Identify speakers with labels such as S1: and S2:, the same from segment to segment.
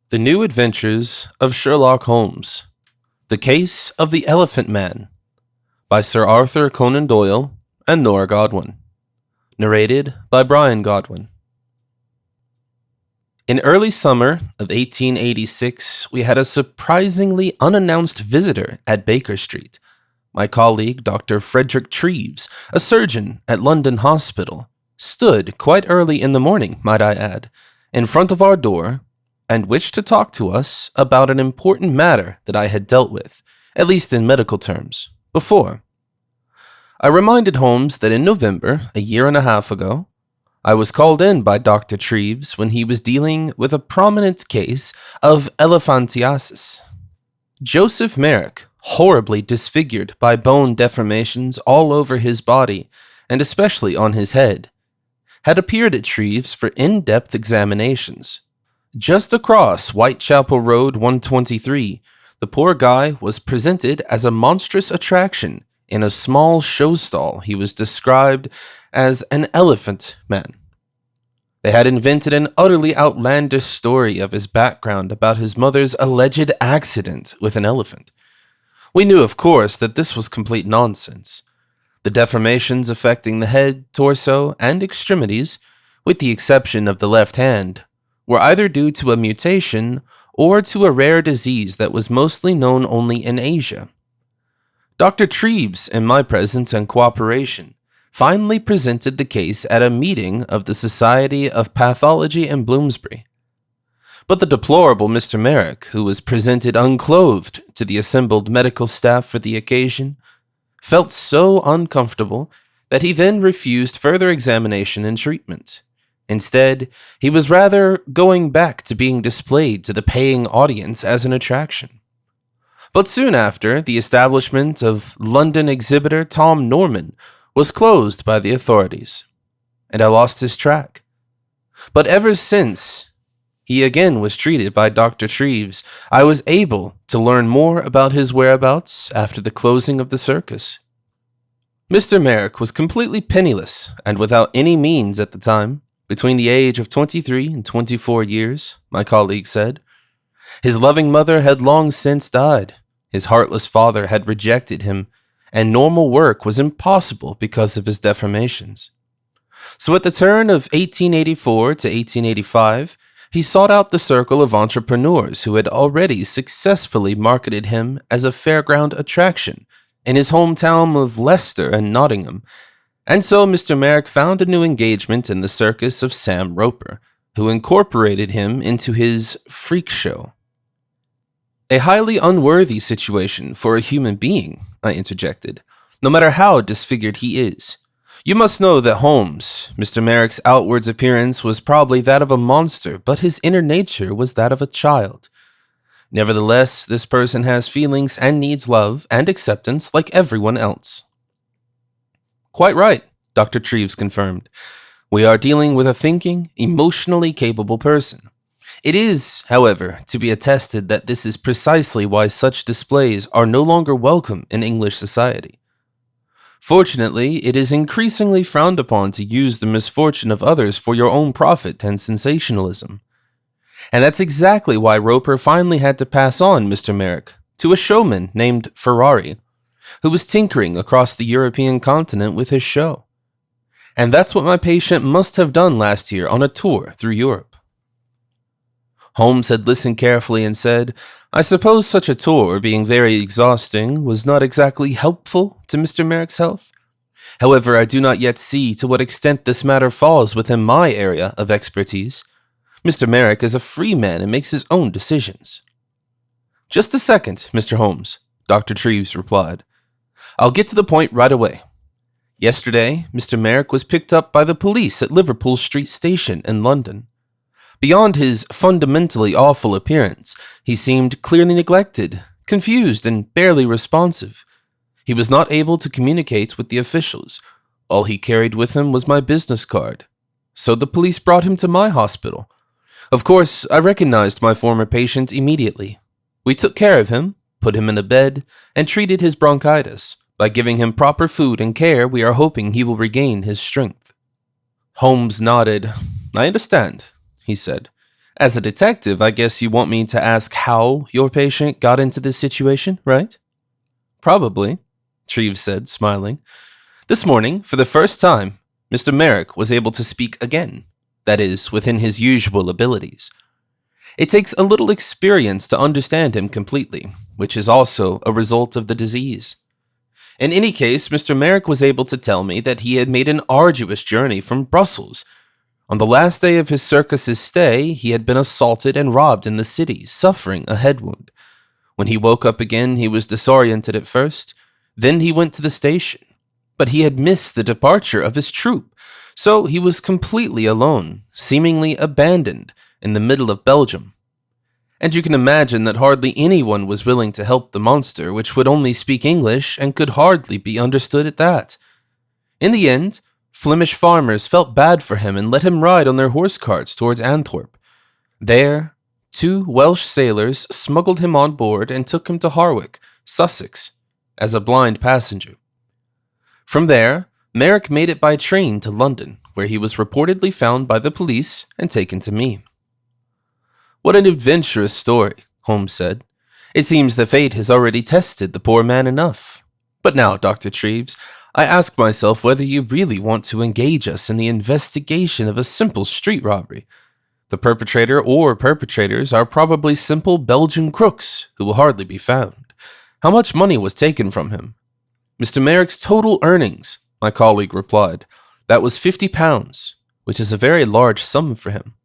S1: The New Adventures of Sherlock Holmes. The Case of the Elephant Man by Sir Arthur Conan Doyle and Nora Godwin. Narrated by Bryan Godwin. In early summer of 1886, we had a surprisingly unannounced visitor at Baker Street. My colleague, Dr. Frederick Treves, a surgeon at London Hospital, stood quite early in the morning, might I add, in front of our door and wished to talk to us about an important matter that I had dealt with, at least in medical terms, before. I reminded Holmes that in November, a year and a half ago, I was called in by Dr. Treves when he was dealing with a prominent case of elephantiasis. Joseph Merrick, horribly disfigured by bone deformations all over his body, and especially on his head, had appeared at Treves for in-depth examinations. Just across Whitechapel Road 123, the poor guy was presented as a monstrous attraction in a small show stall. He was described as an elephant man. They had invented an utterly outlandish story of his background about his mother's alleged accident with an elephant. We knew, of course, that this was complete nonsense. The deformations affecting the head, torso, and extremities, with the exception of the left hand, were either due to a mutation or to a rare disease that was mostly known only in Asia. Dr. Treves, in my presence and cooperation, finally presented the case at a meeting of the Society of Pathology in Bloomsbury. But the deplorable Mr. Merrick, who was presented unclothed to the assembled medical staff for the occasion, felt so uncomfortable that he then refused further examination and treatment. Instead, he was rather going back to being displayed to the paying audience as an attraction. But soon after, the establishment of London exhibitor Tom Norman was closed by the authorities, and I lost his track. But ever since he again was treated by Dr. Treves, I was able to learn more about his whereabouts after the closing of the circus. Mr. Merrick was completely penniless and without any means at the time. Between the age of 23 and 24 years, my colleague said. His loving mother had long since died. His heartless father had rejected him, and normal work was impossible because of his deformations. So at the turn of 1884 to 1885, he sought out the circle of entrepreneurs who had already successfully marketed him as a fairground attraction in his hometown of Leicester and Nottingham. And so Mr. Merrick found a new engagement in the circus of Sam Roper, who incorporated him into his freak show. A highly unworthy situation for a human being, I interjected, no matter how disfigured he is. You must know that Holmes, Mr. Merrick's outward appearance was probably that of a monster, but his inner nature was that of a child. Nevertheless, this person has feelings and needs love and acceptance like everyone else. Quite right, Dr. Treves confirmed. We are dealing with a thinking, emotionally capable person. It is, however, to be attested that this is precisely why such displays are no longer welcome in English society. Fortunately, it is increasingly frowned upon to use the misfortune of others for your own profit and sensationalism. And that's exactly why Roper finally had to pass on Mr. Merrick to a showman named Ferrari, who was tinkering across the European continent with his show. And that's what my patient must have done last year on a tour through Europe. Holmes had listened carefully and said, I suppose such a tour, being very exhausting, was not exactly helpful to Mr. Merrick's health. However, I do not yet see to what extent this matter falls within my area of expertise. Mr. Merrick is a free man and makes his own decisions. Just a second, Mr. Holmes, Dr. Treves replied. I'll get to the point right away. Yesterday, Mr. Merrick was picked up by the police at Liverpool Street Station in London. Beyond his fundamentally awful appearance, he seemed clearly neglected, confused, and barely responsive. He was not able to communicate with the officials. All he carried with him was my business card. So the police brought him to my hospital. Of course, I recognized my former patient immediately. We took care of him, put him in a bed, and treated his bronchitis. By giving him proper food and care, we are hoping he will regain his strength. Holmes nodded. I understand, he said. As a detective, I guess you want me to ask how your patient got into this situation, right? Probably, Treves said, smiling. This morning, for the first time, Mr. Merrick was able to speak again, that is, within his usual abilities. It takes a little experience to understand him completely, which is also a result of the disease. In any case, Mr. Merrick was able to tell me that he had made an arduous journey from Brussels. On the last day of his circus's stay, he had been assaulted and robbed in the city, suffering a head wound. When he woke up again, he was disoriented at first. Then he went to the station. But he had missed the departure of his troop, so he was completely alone, seemingly abandoned, in the middle of Belgium. And you can imagine that hardly anyone was willing to help the monster, which would only speak English and could hardly be understood at that. In the end, Flemish farmers felt bad for him and let him ride on their horse carts towards Antwerp. There, 2 Welsh sailors smuggled him on board and took him to Harwich, Sussex, as a blind passenger. From there, Merrick made it by train to London, where he was reportedly found by the police and taken to me. What an adventurous story, Holmes said. It seems that fate has already tested the poor man enough. But now, Dr. Treves, I ask myself whether you really want to engage us in the investigation of a simple street robbery. The perpetrator or perpetrators are probably simple Belgian crooks who will hardly be found. How much money was taken from him? Mr. Merrick's total earnings, my colleague replied. That was £50, which is a very large sum for him.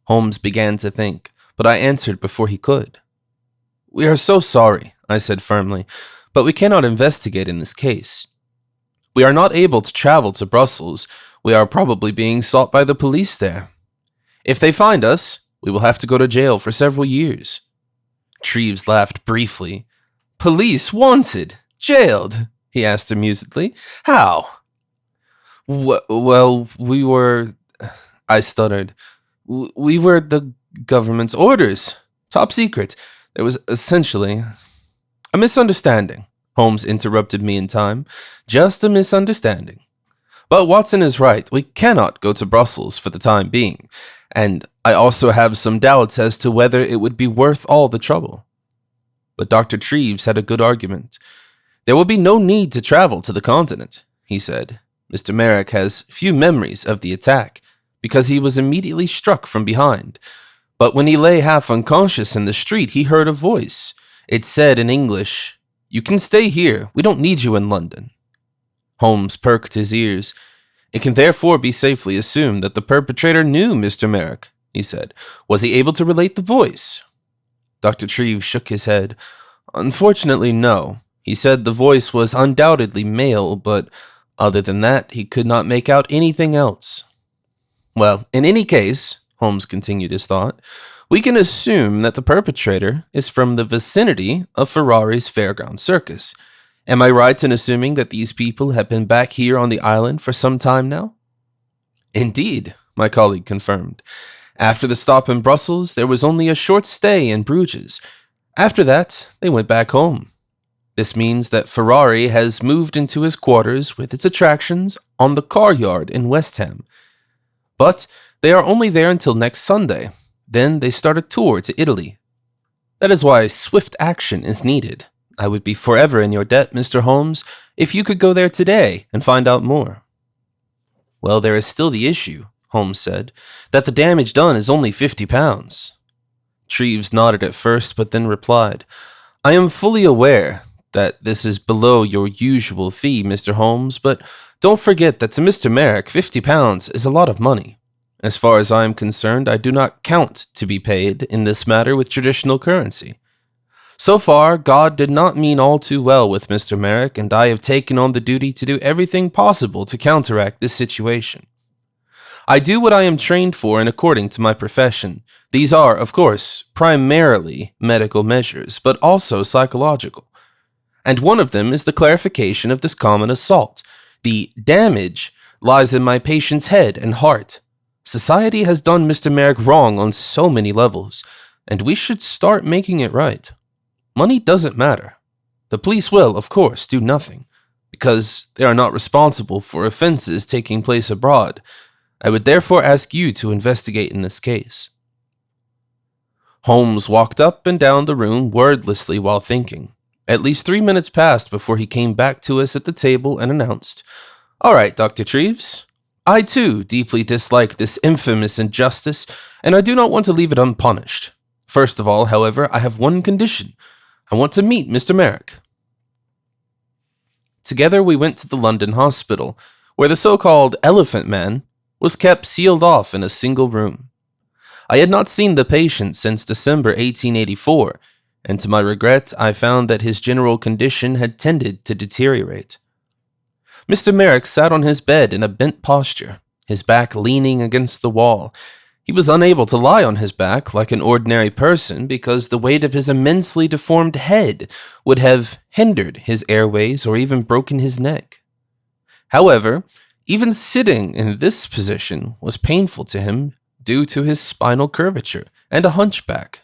S1: Holmes began to think, but I answered before he could. We are so sorry, I said firmly, but we cannot investigate in this case. We are not able to travel to Brussels. We are probably being sought by the police there. If they find us, we will have to go to jail for several years. Treves laughed briefly. Police wanted? Jailed? He asked amusedly. How? Well, we were... I stuttered. We were the government's orders. Top secret. There was essentially a misunderstanding. Holmes interrupted me in time. Just a misunderstanding. But Watson is right. We cannot go to Brussels for the time being. And I also have some doubts as to whether it would be worth all the trouble. But Dr. Treves had a good argument. There will be no need to travel to the continent, he said. Mr. Merrick has few memories of the attack, because he was immediately struck from behind. But when he lay half unconscious in the street, he heard a voice. It said in English, "You can stay here. We don't need you in London." Holmes perked his ears. It can therefore be safely assumed that the perpetrator knew Mr. Merrick, he said. Was he able to relate the voice? Dr. Treves shook his head. Unfortunately, no. He said the voice was undoubtedly male, but other than that, he could not make out anything else. Well, in any case, Holmes continued his thought, we can assume that the perpetrator is from the vicinity of Ferrari's fairground circus. Am I right in assuming that these people have been back here on the island for some time now? Indeed, my colleague confirmed. After the stop in Brussels, there was only a short stay in Bruges. After that, they went back home. This means that Ferrari has moved into his quarters with its attractions on the car yard in West Ham. But they are only there until next Sunday. Then they start a tour to Italy. That is why swift action is needed. I would be forever in your debt, Mr. Holmes, if you could go there today and find out more. Well, there is still the issue, Holmes said, that the damage done is only £50. Treves nodded at first, but then replied, I am fully aware that this is below your usual fee, Mr. Holmes, but don't forget that to Mr. Merrick, £50 is a lot of money. As far as I am concerned, I do not count to be paid in this matter with traditional currency. So far, God did not mean all too well with Mr. Merrick, and I have taken on the duty to do everything possible to counteract this situation. I do what I am trained for and according to my profession. These are, of course, primarily medical measures, but also psychological. And one of them is the clarification of this common assault. The damage lies in my patient's head and heart. Society has done Mr. Merrick wrong on so many levels, and we should start making it right. Money doesn't matter. The police will, of course, do nothing, because they are not responsible for offenses taking place abroad. I would therefore ask you to investigate in this case. Holmes walked up and down the room wordlessly while thinking. At least 3 minutes passed before he came back to us at the table and announced, "All right, Dr. Treves. I, too, deeply dislike this infamous injustice, and I do not want to leave it unpunished. First of all, however, I have one condition. I want to meet Mr. Merrick." Together we went to the London hospital, where the so-called Elephant Man was kept sealed off in a single room. I had not seen the patient since December 1884, and to my regret, I found that his general condition had tended to deteriorate. Mr. Merrick sat on his bed in a bent posture, his back leaning against the wall. He was unable to lie on his back like an ordinary person because the weight of his immensely deformed head would have hindered his airways or even broken his neck. However, even sitting in this position was painful to him due to his spinal curvature and a hunchback.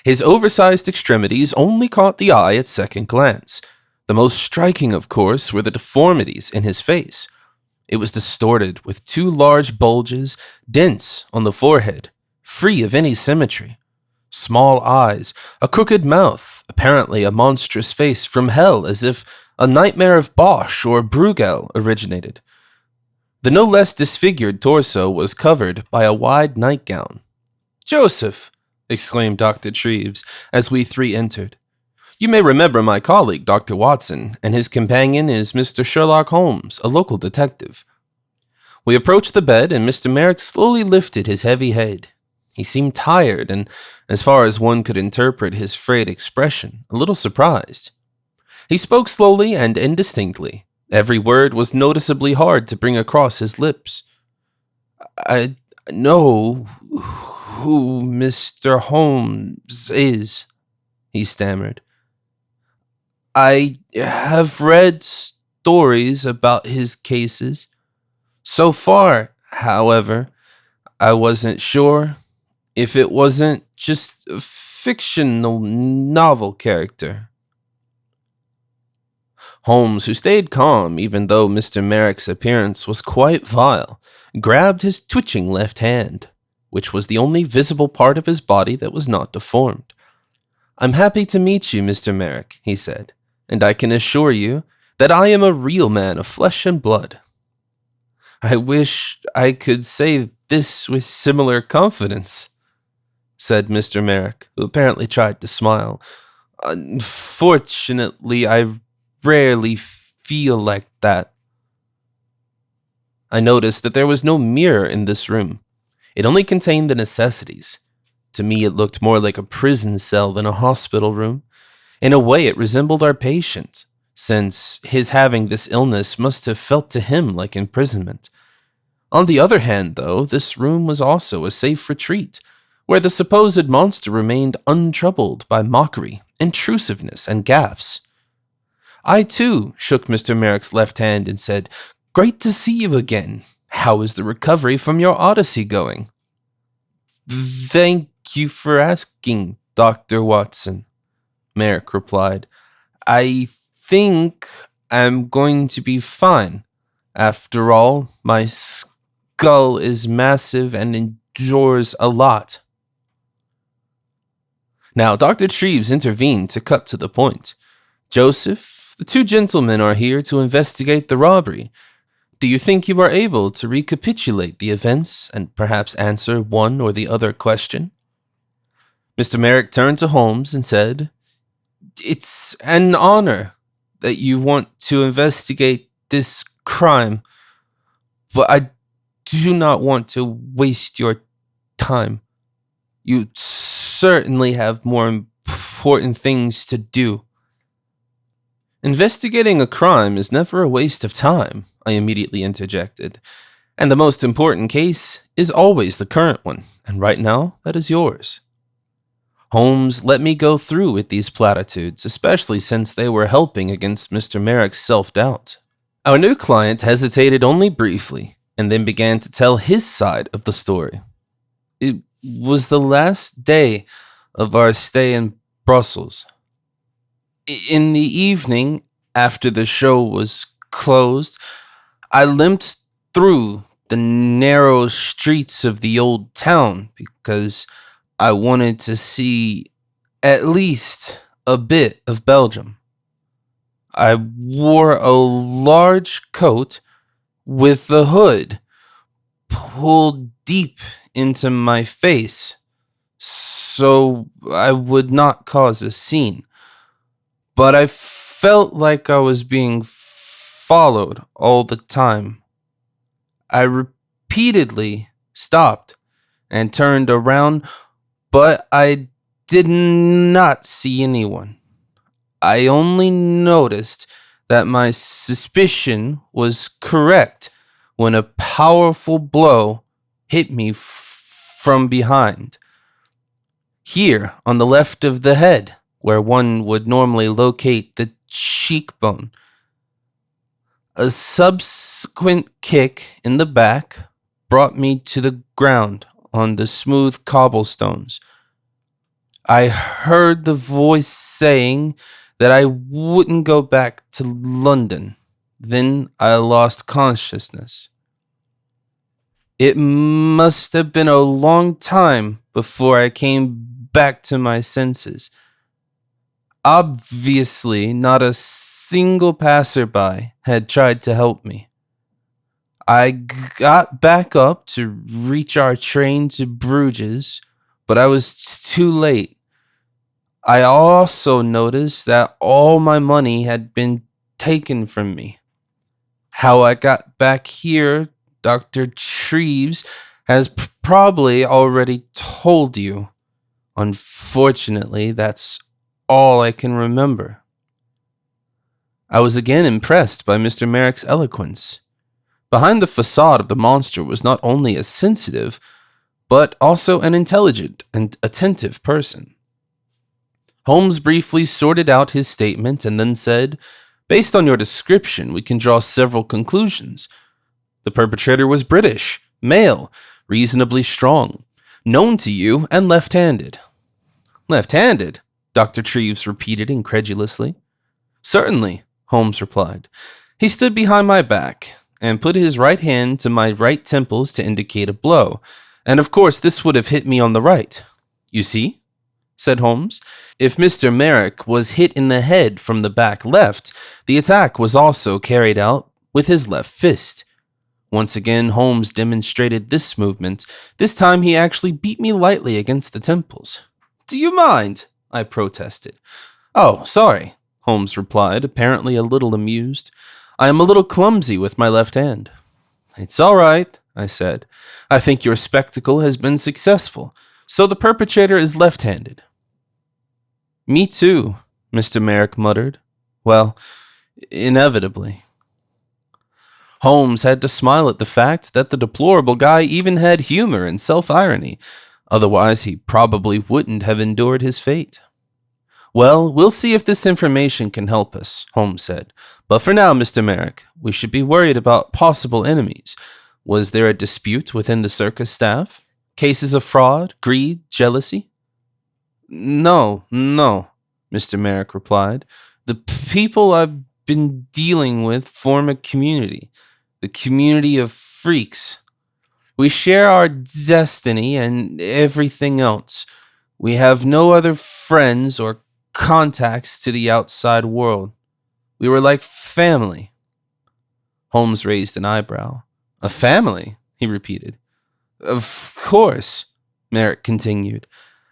S1: His oversized extremities only caught the eye at second glance. The most striking, of course, were the deformities in his face. It was distorted with 2 large bulges, dense on the forehead, free of any symmetry. Small eyes, a crooked mouth, apparently a monstrous face from hell, as if a nightmare of Bosch or Bruegel originated. The no less disfigured torso was covered by a wide nightgown. "Joseph!" exclaimed Dr. Treves as we 3 entered. "You may remember my colleague, Dr. Watson, and his companion is Mr. Sherlock Holmes, a local detective." We approached the bed, and Mr. Merrick slowly lifted his heavy head. He seemed tired and, as far as one could interpret his frayed expression, a little surprised. He spoke slowly and indistinctly. Every word was noticeably hard to bring across his lips. "I know who Mr. Holmes is," he stammered. "I have read stories about his cases. So far, however, I wasn't sure if it wasn't just a fictional novel character." Holmes, who stayed calm even though Mr. Merrick's appearance was quite vile, grabbed his twitching left hand, which was the only visible part of his body that was not deformed. "I'm happy to meet you, Mr. Merrick," he said, "and I can assure you that I am a real man of flesh and blood." "I wish I could say this with similar confidence," said Mr. Merrick, who apparently tried to smile. "Unfortunately, I rarely feel like that." I noticed that there was no mirror in this room. It only contained the necessities. To me, it looked more like a prison cell than a hospital room. In a way, it resembled our patient, since his having this illness must have felt to him like imprisonment. On the other hand, though, this room was also a safe retreat, where the supposed monster remained untroubled by mockery, intrusiveness, and gaffes. I, too, shook Mr. Merrick's left hand and said, "Great to see you again. How is the recovery from your odyssey going?" "Thank you for asking, Dr. Watson," Merrick replied. "I think I'm going to be fine. After all, my skull is massive and endures a lot." Now, Dr. Treves intervened to cut to the point. "Joseph, the 2 gentlemen are here to investigate the robbery. Do you think you are able to recapitulate the events and perhaps answer one or the other question?" Mr. Merrick turned to Holmes and said, "It's an honor that you want to investigate this crime, but I do not want to waste your time. You certainly have more important things to do." "Investigating a crime is never a waste of time," I immediately interjected. "And the most important case is always the current one, and right now, that is yours." Holmes let me go through with these platitudes, especially since they were helping against Mr. Merrick's self-doubt. Our new client hesitated only briefly, and then began to tell his side of the story. "It was the last day of our stay in Brussels. In the evening, after the show was closed, I limped through the narrow streets of the old town because I wanted to see at least a bit of Belgium. I wore a large coat with the hood pulled deep into my face so I would not cause a scene. But I felt like I was being followed all the time. I repeatedly stopped and turned around, but I did not see anyone. I only noticed that my suspicion was correct when a powerful blow hit me from behind. Here, on the left of the head, where one would normally locate the cheekbone. A subsequent kick in the back brought me to the ground on the smooth cobblestones. I heard the voice saying that I wouldn't go back to London. Then I lost consciousness. It must have been a long time before I came back to my senses. Obviously, not a single passerby had tried to help me. I got back up to reach our train to Bruges, but I was too late. I also noticed that all my money had been taken from me. How I got back here, Dr. Treves has probably already told you. Unfortunately, that's all I can remember. I was again impressed by Mr. Merrick's eloquence. Behind the facade of the monster was not only a sensitive, but also an intelligent and attentive person. Holmes briefly sorted out his statement and then said, "Based on your description, we can draw several conclusions. The perpetrator was British, male, reasonably strong, known to you, and left-handed." "Left-handed?" Dr. Treves repeated incredulously. "Certainly," Holmes replied. "He stood behind my back and put his right hand to my right temples to indicate a blow, and of course this would have hit me on the right. You see?" said Holmes. "If Mr. Merrick was hit in the head from the back left, the attack was also carried out with his left fist." Once again, Holmes demonstrated this movement. This time he actually beat me lightly against the temples. "Do you mind?" I protested. "Oh, sorry," Holmes replied, apparently a little amused. "I am a little clumsy with my left hand." "It's all right," I said. "I think your spectacle has been successful. So the perpetrator is left-handed." "Me too," Mr. Merrick muttered. "Well, inevitably." Holmes had to smile at the fact that the deplorable guy even had humor and self-irony. Otherwise, he probably wouldn't have endured his fate. "Well, we'll see if this information can help us," Holmes said. "But for now, Mr. Merrick, we should be worried about possible enemies. Was there a dispute within the circus staff? Cases of fraud, greed, jealousy?" No, Mr. Merrick replied. "The people I've been dealing with form a community, the community of freaks. We share our destiny and everything else. We have no other friends or contacts to the outside world. We were like family." Holmes raised an eyebrow. "A family?" he repeated. "Of course," Merrick continued.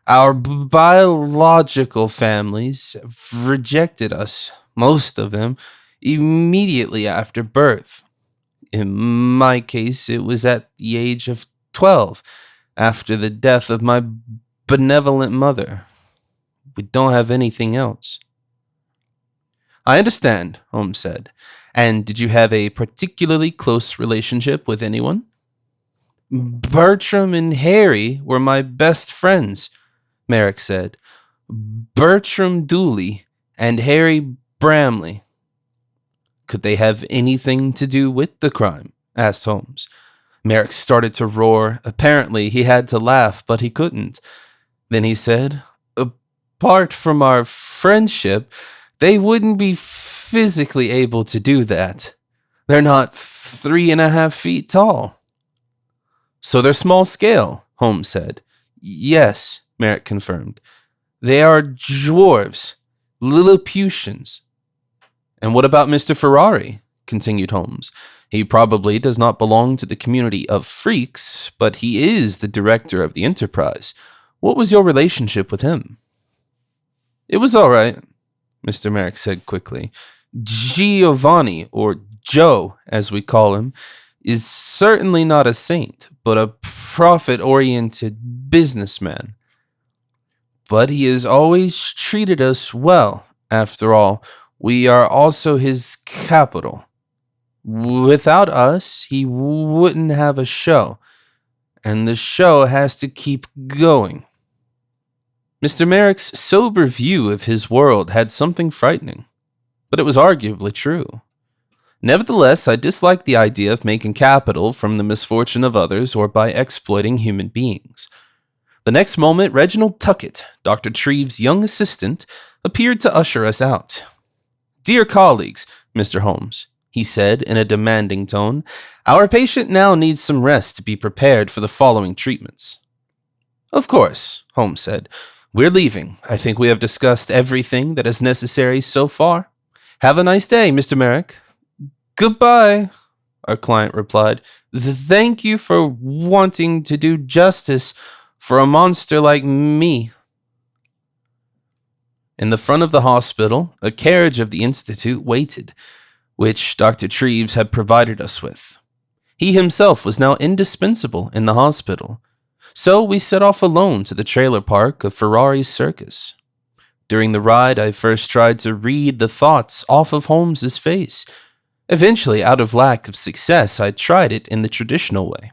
S1: "Our biological families rejected us, most of them, immediately after birth. In my case, it was at the age of 12, after the death of my benevolent mother. We don't have anything else." "I understand," Holmes said. "And did you have a particularly close relationship with anyone?" "Bertram and Harry were my best friends," Merrick said. "Bertram Dooley and Harry Bramley." "Could they have anything to do with the crime?" asked Holmes. Merrick started to roar. Apparently, he had to laugh, but he couldn't. Then he said, "Apart from our friendship, they wouldn't be physically able to do that. They're not 3.5 feet tall." "So they're small scale," Holmes said. "Yes," Merrick confirmed. They are dwarves, Lilliputians. And what about Mr. Ferrari? Continued Holmes. He probably does not belong to the community of freaks, but he is the director of the enterprise. What was your relationship with him? It was all right, Mr. Merrick said quickly. Giovanni, or Joe, as we call him, is certainly not a saint, but a profit-oriented businessman. But he has always treated us well. After all, we are also his capital. Without us, he wouldn't have a show, and the show has to keep going. Mr. Merrick's sober view of his world had something frightening, but it was arguably true. Nevertheless, I disliked the idea of making capital from the misfortune of others or by exploiting human beings. The next moment, Reginald Tuckett, Dr. Treves' young assistant, appeared to usher us out. Dear colleagues, Mr. Holmes, he said in a demanding tone, our patient now needs some rest to be prepared for the following treatments. Of course, Holmes said. We're leaving. I think we have discussed everything that is necessary so far. Have a nice day, Mr. Merrick. Goodbye, our client replied. Thank you for wanting to do justice for a monster like me. In the front of the hospital, a carriage of the Institute waited, which Dr. Treves had provided us with. He himself was now indispensable in the hospital, so we set off alone to the trailer park of Ferrari's circus. During the ride, I first tried to read the thoughts off of Holmes's face. Eventually, out of lack of success, I tried it in the traditional way.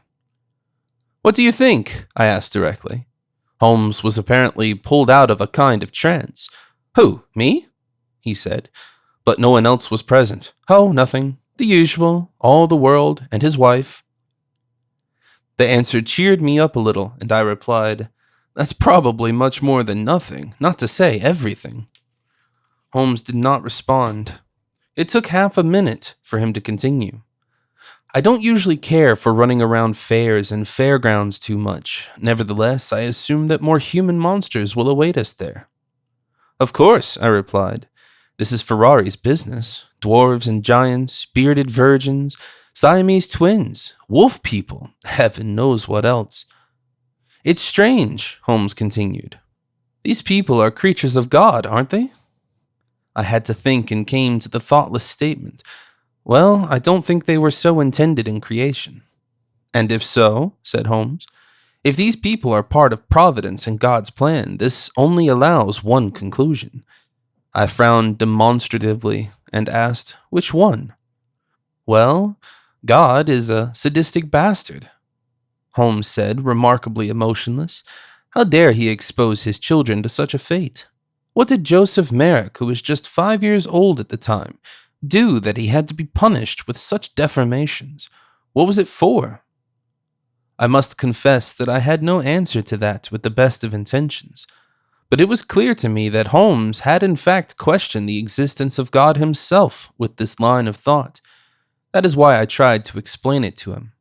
S1: What do you think? I asked directly. Holmes was apparently pulled out of a kind of trance. Who, me? He said, but no one else was present. Oh, nothing. The usual, all the world, and his wife. The answer cheered me up a little, and I replied, That's probably much more than nothing, not to say everything. Holmes did not respond. It took half a minute for him to continue. I don't usually care for running around fairs and fairgrounds too much. Nevertheless, I assume that more human monsters will await us there. Of course, I replied. This is Ferrari's business. Dwarves and giants, bearded virgins, Siamese twins, wolf people, heaven knows what else. It's strange, Holmes continued. These people are creatures of God, aren't they? I had to think and came to the thoughtless statement. Well, I don't think they were so intended in creation. And if so, said Holmes, if these people are part of Providence and God's plan, this only allows one conclusion. I frowned demonstratively and asked, which one? Well, God is a sadistic bastard, Holmes said, remarkably emotionless. How dare he expose his children to such a fate? What did Joseph Merrick, who was just 5 years old at the time, do that he had to be punished with such deformations? What was it for? I must confess that I had no answer to that with the best of intentions, but it was clear to me that Holmes had in fact questioned the existence of God himself with this line of thought. That is why I tried to explain it to him.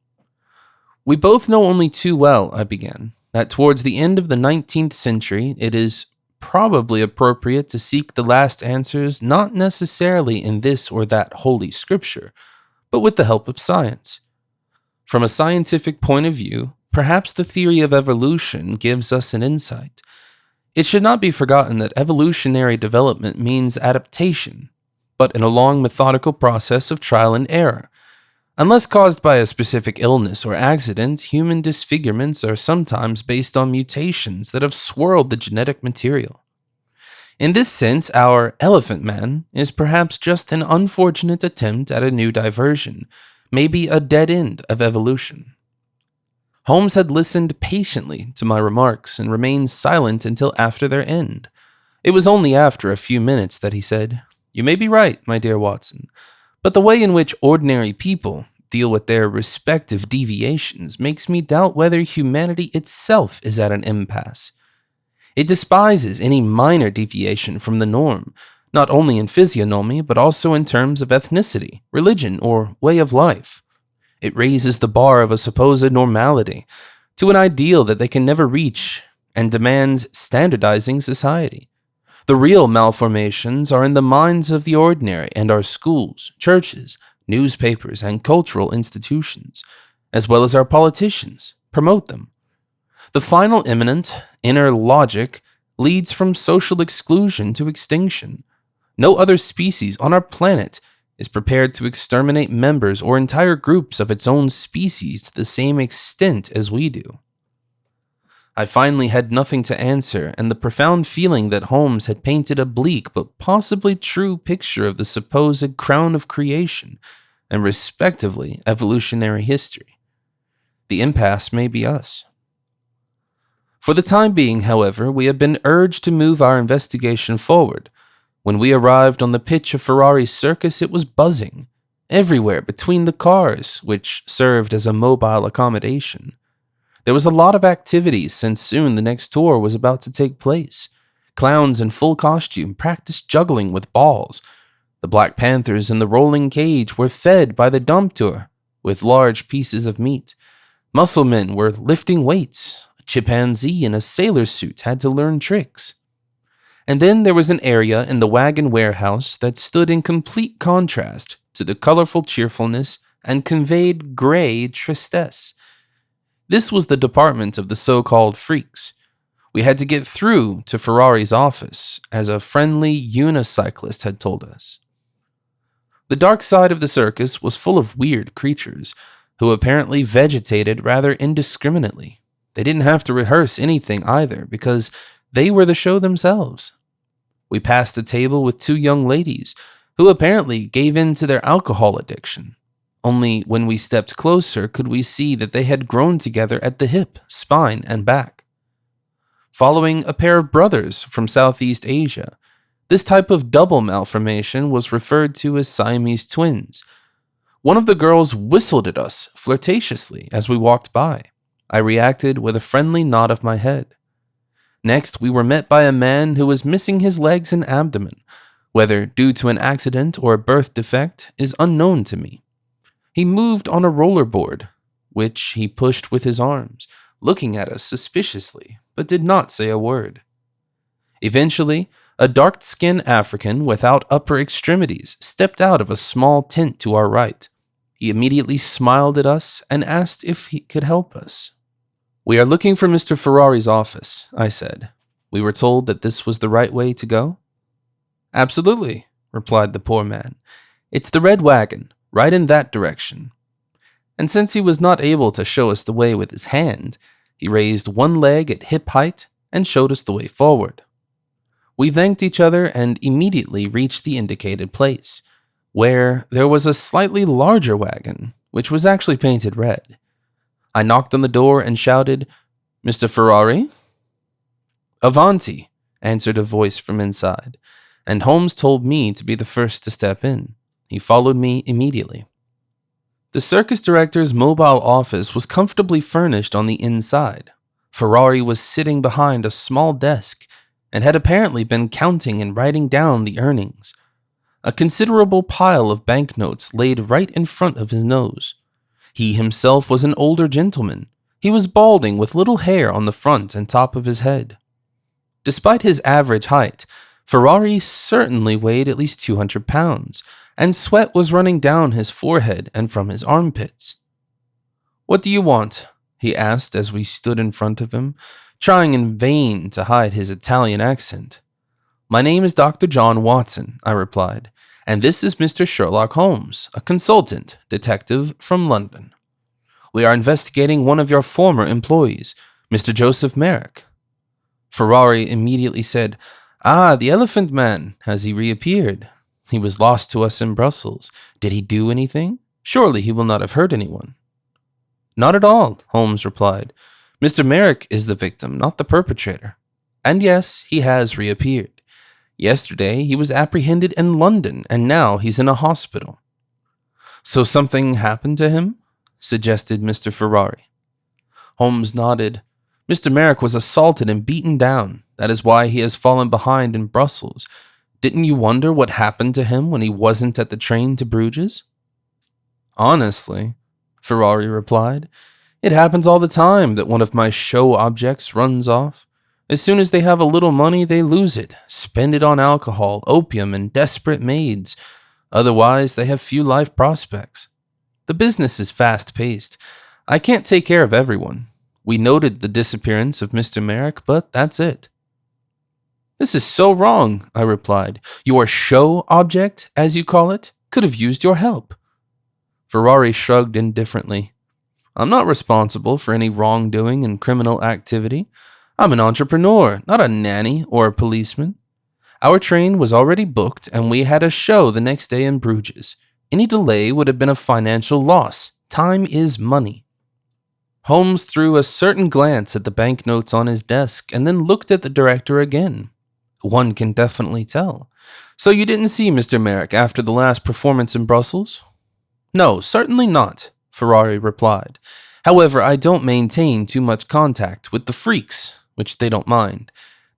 S1: We both know only too well, I began, that towards the end of the 19th century it is probably appropriate to seek the last answers not necessarily in this or that holy scripture, but with the help of science. From a scientific point of view, perhaps the theory of evolution gives us an insight. It should not be forgotten that evolutionary development means adaptation, but in a long methodical process of trial and error. Unless caused by a specific illness or accident, human disfigurements are sometimes based on mutations that have swirled the genetic material. In this sense, our Elephant Man is perhaps just an unfortunate attempt at a new diversion, maybe a dead end of evolution. Holmes had listened patiently to my remarks and remained silent until after their end. It was only after a few minutes that he said, You may be right, my dear Watson, but the way in which ordinary people deal with their respective deviations makes me doubt whether humanity itself is at an impasse. It despises any minor deviation from the norm, not only in physiognomy, but also in terms of ethnicity, religion, or way of life. It raises the bar of a supposed normality to an ideal that they can never reach, and demands standardizing society. The real malformations are in the minds of the ordinary and our schools, churches, newspapers, and cultural institutions, as well as our politicians, promote them. The final imminent, inner logic leads from social exclusion to extinction. No other species on our planet is prepared to exterminate members or entire groups of its own species to the same extent as we do. I finally had nothing to answer, and the profound feeling that Holmes had painted a bleak but possibly true picture of the supposed crown of creation and respectively evolutionary history. The impasse may be us. For the time being, however, we had been urged to move our investigation forward. When we arrived on the pitch of Ferrari's circus, it was buzzing everywhere between the cars, which served as a mobile accommodation. There was a lot of activity since soon the next tour was about to take place. Clowns in full costume practiced juggling with balls. The Black Panthers in the rolling cage were fed by the dompteur with large pieces of meat. Muscle men were lifting weights. A chimpanzee in a sailor suit had to learn tricks. And then there was an area in the wagon warehouse that stood in complete contrast to the colorful cheerfulness and conveyed gray tristesse. This was the department of the so-called freaks. We had to get through to Ferrari's office, as a friendly unicyclist had told us. The dark side of the circus was full of weird creatures, who apparently vegetated rather indiscriminately. They didn't have to rehearse anything either, because they were the show themselves. We passed a table with two young ladies, who apparently gave in to their alcohol addiction. Only when we stepped closer could we see that they had grown together at the hip, spine, and back. Following a pair of brothers from Southeast Asia, this type of double malformation was referred to as Siamese twins. One of the girls whistled at us flirtatiously as we walked by. I reacted with a friendly nod of my head. Next, we were met by a man who was missing his legs and abdomen. Whether due to an accident or a birth defect is unknown to me. He moved on a rollerboard, which he pushed with his arms, looking at us suspiciously, but did not say a word. Eventually, a dark-skinned African without upper extremities stepped out of a small tent to our right. He immediately smiled at us and asked if he could help us. "We are looking for Mr. Ferrari's office," I said. We were told that this was the right way to go. "Absolutely," replied the poor man. "It's the red wagon. Right in that direction." And since he was not able to show us the way with his hand, he raised one leg at hip height and showed us the way forward. We thanked each other and immediately reached the indicated place, where there was a slightly larger wagon, which was actually painted red. I knocked on the door and shouted, "Mr. Ferrari?" "Avanti," answered a voice from inside, and Holmes told me to be the first to step in. He followed me immediately. The circus director's mobile office was comfortably furnished on the inside. Ferrari was sitting behind a small desk and had apparently been counting and writing down the earnings. A considerable pile of banknotes laid right in front of his nose. He himself was an older gentleman. He was balding with little hair on the front and top of his head. Despite his average height, Ferrari certainly weighed at least 200 pounds, and sweat was running down his forehead and from his armpits. "What do you want?" he asked as we stood in front of him, trying in vain to hide his Italian accent. "My name is Dr. John Watson," I replied, "and this is Mr. Sherlock Holmes, a consultant detective from London. We are investigating one of your former employees, Mr. Joseph Merrick." Ferrari immediately said, "Ah, the elephant man. Has he reappeared? He was lost to us in Brussels. Did he do anything? Surely he will not have hurt anyone." "Not at all," Holmes replied. "Mr. Merrick is the victim, not the perpetrator. And yes, he has reappeared. Yesterday he was apprehended in London, and now he's in a hospital." "So something happened to him?" suggested Mr. Ferrari. Holmes nodded. "Mr. Merrick was assaulted and beaten down. That is why he has fallen behind in Brussels. Didn't you wonder what happened to him when he wasn't at the train to Bruges?" "Honestly," Ferrari replied, "it happens all the time that one of my show objects runs off. As soon as they have a little money, they lose it, spend it on alcohol, opium, and desperate maids. Otherwise, they have few life prospects. The business is fast-paced. I can't take care of everyone. We noted the disappearance of Mr. Merrick, but that's it." "This is so wrong," I replied. "Your show object, as you call it, could have used your help." Ferrari shrugged indifferently. "I'm not responsible for any wrongdoing and criminal activity. I'm an entrepreneur, not a nanny or a policeman. Our train was already booked, and we had a show the next day in Bruges. Any delay would have been a financial loss. Time is money." Holmes threw a certain glance at the banknotes on his desk and then looked at the director again. "One can definitely tell. So you didn't see Mr. Merrick after the last performance in Brussels?" "No, certainly not," Ferrari replied. "However, I don't maintain too much contact with the freaks, which they don't mind.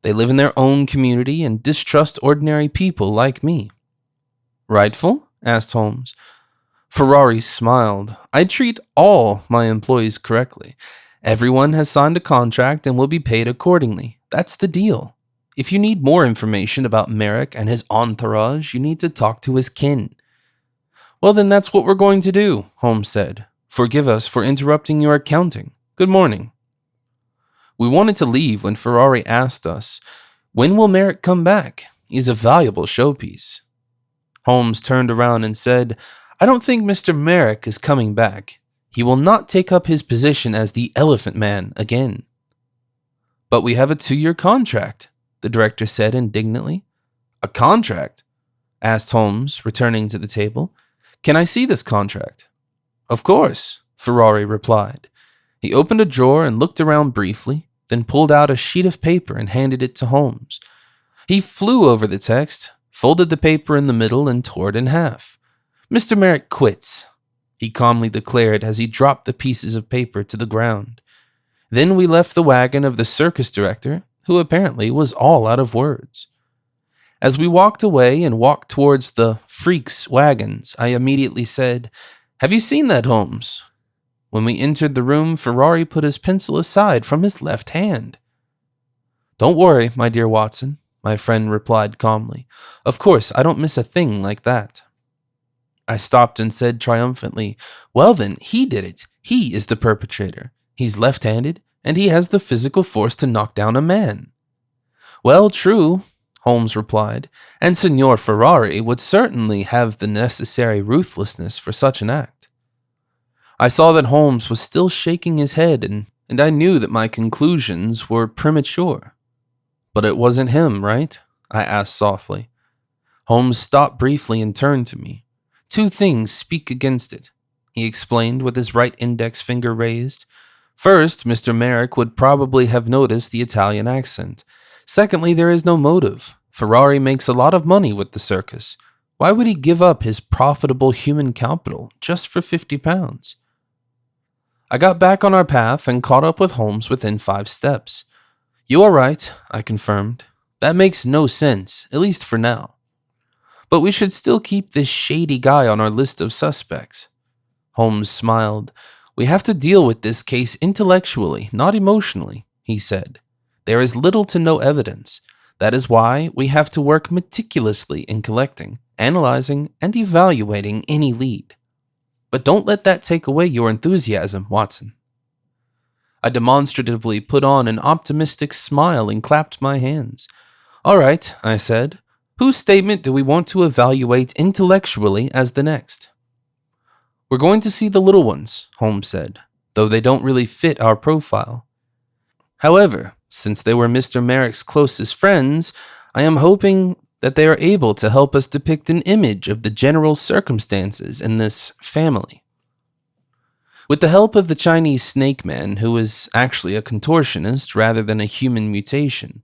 S1: They live in their own community and distrust ordinary people like me." "Rightful?" asked Holmes. Ferrari smiled. "I treat all my employees correctly. Everyone has signed a contract and will be paid accordingly. That's the deal. If you need more information about Merrick and his entourage, you need to talk to his kin." "Well, then that's what we're going to do," Holmes said. "Forgive us for interrupting your accounting. Good morning." We wanted to leave when Ferrari asked us, "When will Merrick come back? He's a valuable showpiece." Holmes turned around and said, "I don't think Mr. Merrick is coming back. He will not take up his position as the Elephant Man again." "But we have a 2-year contract," the director said indignantly. "A contract?" asked Holmes, returning to the table. "Can I see this contract?" "Of course," Ferrari replied. He opened a drawer and looked around briefly, then pulled out a sheet of paper and handed it to Holmes. He flew over the text, folded the paper in the middle, and tore it in half. "Mr. Merrick quits," he calmly declared as he dropped the pieces of paper to the ground. Then we left the wagon of the circus director, who apparently was all out of words. As we walked away and walked towards the freaks' wagons, I immediately said, "Have you seen that, Holmes?" When we entered the room, Ferrari put his pencil aside from his left hand. "Don't worry, my dear Watson," my friend replied calmly. "Of course, I don't miss a thing like that." I stopped and said triumphantly, "Well then, he did it. He is the perpetrator. He's left-handed, and he has the physical force to knock down a man." "Well, true," Holmes replied, "and Signor Ferrari would certainly have the necessary ruthlessness for such an act." I saw that Holmes was still shaking his head, and I knew that my conclusions were premature. "But it wasn't him, right?" I asked softly. Holmes stopped briefly and turned to me. "Two things speak against it," he explained with his right index finger raised. "First, Mr. Merrick would probably have noticed the Italian accent. Secondly, there is no motive. Ferrari makes a lot of money with the circus. Why would he give up his profitable human capital just for £50? I got back on our path and caught up with Holmes within 5 steps. "You are right," I confirmed. "That makes no sense, at least for now. But we should still keep this shady guy on our list of suspects." Holmes smiled. "We have to deal with this case intellectually, not emotionally," he said. "There is little to no evidence. That is why we have to work meticulously in collecting, analyzing, and evaluating any lead. But don't let that take away your enthusiasm, Watson." I demonstratively put on an optimistic smile and clapped my hands. "All right," I said. "Whose statement do we want to evaluate intellectually as the next?" "We're going to see the little ones," Holmes said, "though they don't really fit our profile. However, since they were Mr. Merrick's closest friends, I am hoping that they are able to help us depict an image of the general circumstances in this family." With the help of the Chinese snake man, who was actually a contortionist rather than a human mutation,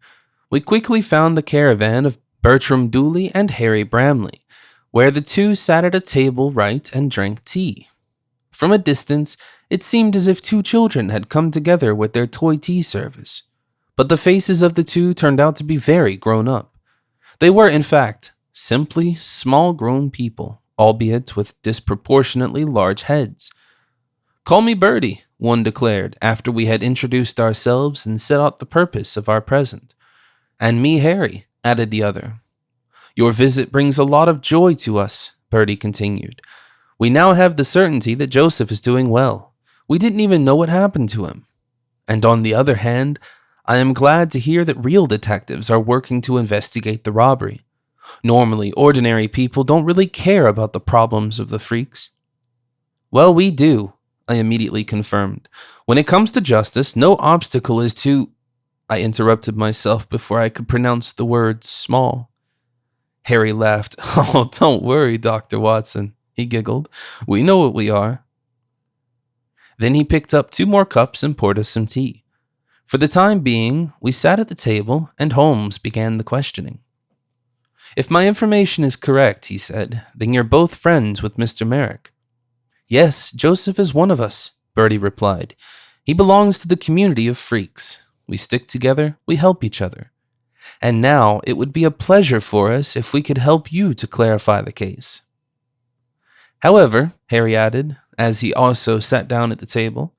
S1: we quickly found the caravan of Bertram Dooley and Harry Bramley, where the two sat at a table right and drank tea. From a distance, it seemed as if 2 children had come together with their toy tea service, but the faces of the two turned out to be very grown up. They were, in fact, simply small-grown people, albeit with disproportionately large heads. Call me Bertie, one declared, after we had introduced ourselves and set out the purpose of our present. And me Harry, added the other. Your visit brings a lot of joy to us, Bertie continued. We now have the certainty that Joseph is doing well. We didn't even know what happened to him. And on the other hand, I am glad to hear that real detectives are working to investigate the robbery. Normally, ordinary people don't really care about the problems of the freaks. Well, we do, I immediately confirmed. When it comes to justice, no obstacle is too... I interrupted myself before I could pronounce the word small. Harry laughed. Oh, don't worry, Dr. Watson, he giggled. We know what we are. Then he picked up 2 more cups and poured us some tea. For the time being, we sat at the table and Holmes began the questioning. If my information is correct, he said, then you're both friends with Mr. Merrick. Yes, Joseph is one of us, Bertie replied. He belongs to the community of freaks. We stick together, we help each other. And now it would be a pleasure for us if we could help you to clarify the case. However, Harry added, as he also sat down at the table,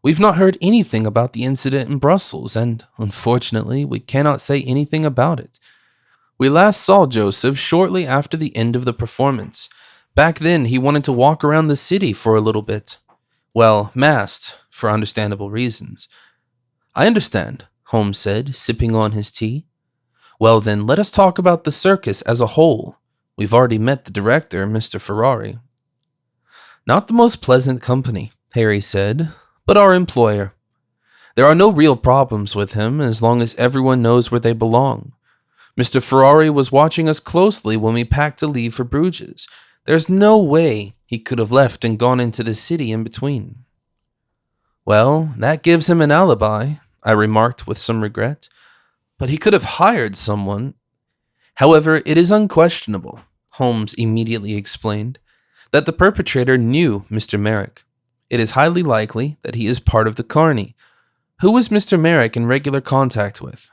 S1: we've not heard anything about the incident in Brussels, and unfortunately, we cannot say anything about it. We last saw Joseph shortly after the end of the performance. Back then, he wanted to walk around the city for a little bit. Well, masked, for understandable reasons. I understand, Holmes said, sipping on his tea. Well then, let us talk about the circus as a whole. We've already met the director, Mr. Ferrari. Not the most pleasant company, Harry said, but our employer. There are no real problems with him as long as everyone knows where they belong. Mr. Ferrari was watching us closely when we packed to leave for Bruges. There's no way he could have left and gone into the city in between. Well, that gives him an alibi, I remarked with some regret. But he could have hired someone. However, it is unquestionable, Holmes immediately explained, that the perpetrator knew Mr. Merrick. It is highly likely that he is part of the Carney. Who was Mr. Merrick in regular contact with?